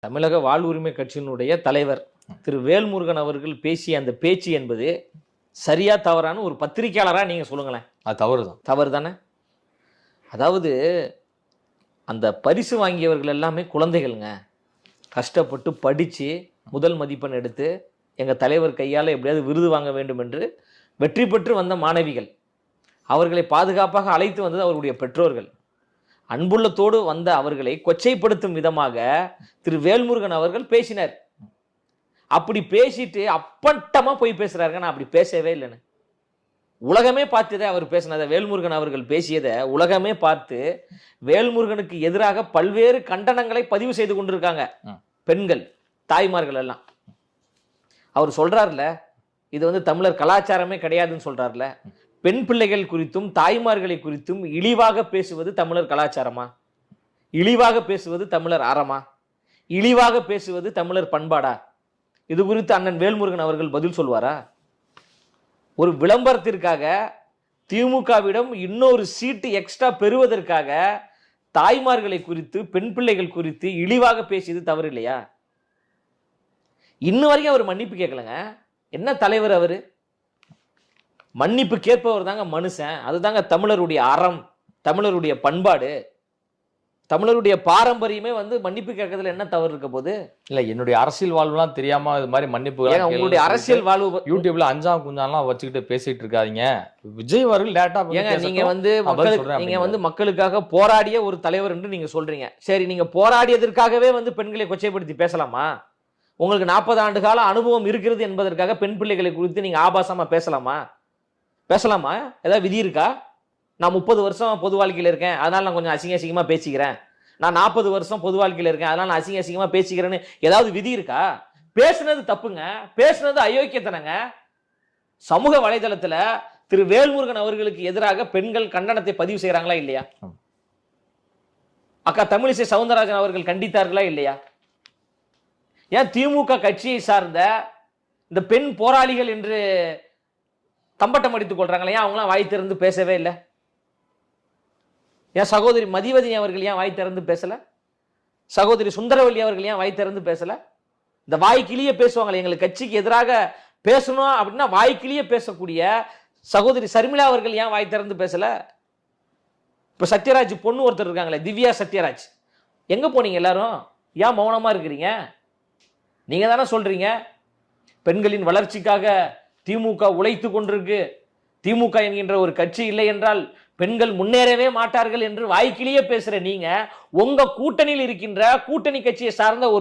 தமிழக வாழ்வுரிமை கட்சியினுடைய தலைவர் திரு வேல்முருகன் அவர்கள் பேசிய அந்த பேச்சு என்பது சரியா தவறான ஒரு பத்திரிகையாளரா நீங்க சொல்லுங்களேன். அது தவறுதான். தவறு தானே? அதாவது அந்த பரிசு வாங்கியவர்கள் எல்லாமே குழந்தைகள்ங்க. கஷ்டப்பட்டு படிச்சு முதல் மதிப்பெண் எடுத்து எங்க தலைவர் கையால் எப்படியாவது விருது வாங்க வேண்டும் என்று வெற்றி பெற்று வந்த மாணவிகள். அவர்களை பாதுகாப்பாக அழைத்து வந்தது அவர்களுடைய பெற்றோர்கள். அன்புள்ளத்தோடு வந்த அவர்களை கொச்சைப்படுத்தும் விதமாக திரு வேல்முருகன் அவர்கள் பேசினார். அப்படி பேசிட்டு அப்பட்டமா போய் பேசுறாருங்க. நான் அப்படி பேசவே இல்லைன்னு உலகமே பார்த்ததே. அவர் பேசினதை, வேல்முருகன் அவர்கள் பேசியதை உலகமே பார்த்து வேல்முருகனுக்கு எதிராக பல்வேறு கண்டனங்களை பதிவு செய்து கொண்டிருக்காங்க பெண்கள், தாய்மார்கள் எல்லாம். அவர் சொல்றாருல, இது தமிழர் கலாச்சாரமே கிடையாதுன்னு சொல்றாருல. பெண் பிள்ளைகள் குறித்தும் தாய்மார்களை குறித்தும் இழிவாக பேசுவது தமிழர் கலாச்சாரமா? இழிவாக பேசுவது தமிழர் அறமா? இழிவாக பேசுவது தமிழர் பண்பாடா? இது குறித்து அண்ணன் வேல்முருகன் அவர்கள் பதில் சொல்வாரா? ஒரு விளம்பரத்திற்காக திமுகவிடம் இன்னொரு சீட்டு எக்ஸ்ட்ரா பெறுவதற்காக தாய்மார்களை குறித்து பெண் பிள்ளைகள் குறித்து இழிவாக பேசியது தவறு இல்லையா? இன்ன வரைக்கும் அவர் மன்னிப்பு கேட்கலங்க. என்ன தலைவர் அவரு? மன்னிப்பு கேட்பவர் தாங்க மனுஷன். அதுதாங்க தமிழருடைய அறம், தமிழருடைய பண்பாடு, தமிழருடைய பாரம்பரியமே. மன்னிப்பு கேட்கறதுல என்ன தவறு இருக்க போது? இல்ல, என்னுடைய அரசியல் வாழ்வுலாம் தெரியாம இது மாதிரி மன்னிப்பு. உங்களுடைய அரசியல் வாழ்வு யூடியூப்ல அஞ்சாம் குஞ்சாலாம் வச்சுக்கிட்டு பேசிட்டு இருக்காதீங்க. விஜய் அவர்கள் டேட்டா நீங்க மக்களுக்காக போராடிய ஒரு தலைவர் என்று நீங்க சொல்றீங்க. சரி, நீங்க போராடியதற்காகவே பெண்களை கொச்சைப்படுத்தி பேசலாமா? உங்களுக்கு 40 ஆண்டு கால அனுபவம் இருக்கிறது என்பதற்காக பெண் பிள்ளைகளை குறித்து நீங்க ஆபாசமா பேசலாமா? ஏதாவது விதி இருக்கா? நான் 30 வருஷம் பொது வாழ்க்கையில் இருக்கேன், அதனால நான் கொஞ்சம் அசிங்கமா பேசிக்கிறேன். நான் 40 வருஷம் பொது வாழ்க்கையில் இருக்கேன், அதனால நான் அசிங்கமா பேசிக்கிறேன்னு ஏதாவது விதி இருக்கா? பேசுனது தப்புங்க, பேசுனது அயோக்கியத்தனங்க. சமூக வலைதளத்துல திரு வேல்முருகன் அவர்களுக்கு எதிராக பெண்கள் கண்டனத்தை பதிவு செய்யறாங்களா இல்லையா? அக்கா தமிழிசை சவுந்தரராஜன் அவர்கள் கண்டித்தார்களா இல்லையா? ஏன் திமுக கட்சியை சார்ந்த இந்த பெண் போராளிகள் என்று தம்பட்டம் அடித்துக் கொள்றாங்களே, ஏன் அவங்களாம் வாய் திறந்து பேசவே இல்லை? ஏன் சகோதரி மதிவதனி அவர்கள் ஏன் வாய் திறந்து பேசல? சகோதரி சுந்தரவல்லி அவர்கள் ஏன் வாய் திறந்து பேசல? இந்த வாய்க்கிலேயே பேசுவாங்களே, எங்களுக்கு கட்சிக்கு எதிராக பேசணும் அப்படின்னா வாய்க்கிலேயே பேசக்கூடிய சகோதரி சர்மிளா அவர்கள் ஏன் வாய் திறந்து பேசல? இப்ப சத்யராஜ் பொண்ணு ஒருத்தர் இருக்காங்களே, திவ்யா சத்யராஜ், எங்க போனீங்க எல்லாரும்? ஏன் மௌனமா இருக்கிறீங்க? நீங்க தானே சொல்றீங்க பெண்களின் வளர்ச்சிக்காக திமுக உழைத்து கொண்டிருக்கு, திமுக என்கின்ற ஒரு கட்சி இல்லை என்றால் பெண்கள் முன்னேறவே மாட்டார்கள் என்று வாய்க்கிலேயே பேசுற நீங்க, உங்க கூட்டணியில் இருக்கின்ற கூட்டணி கட்சியை சார்ந்த ஒரு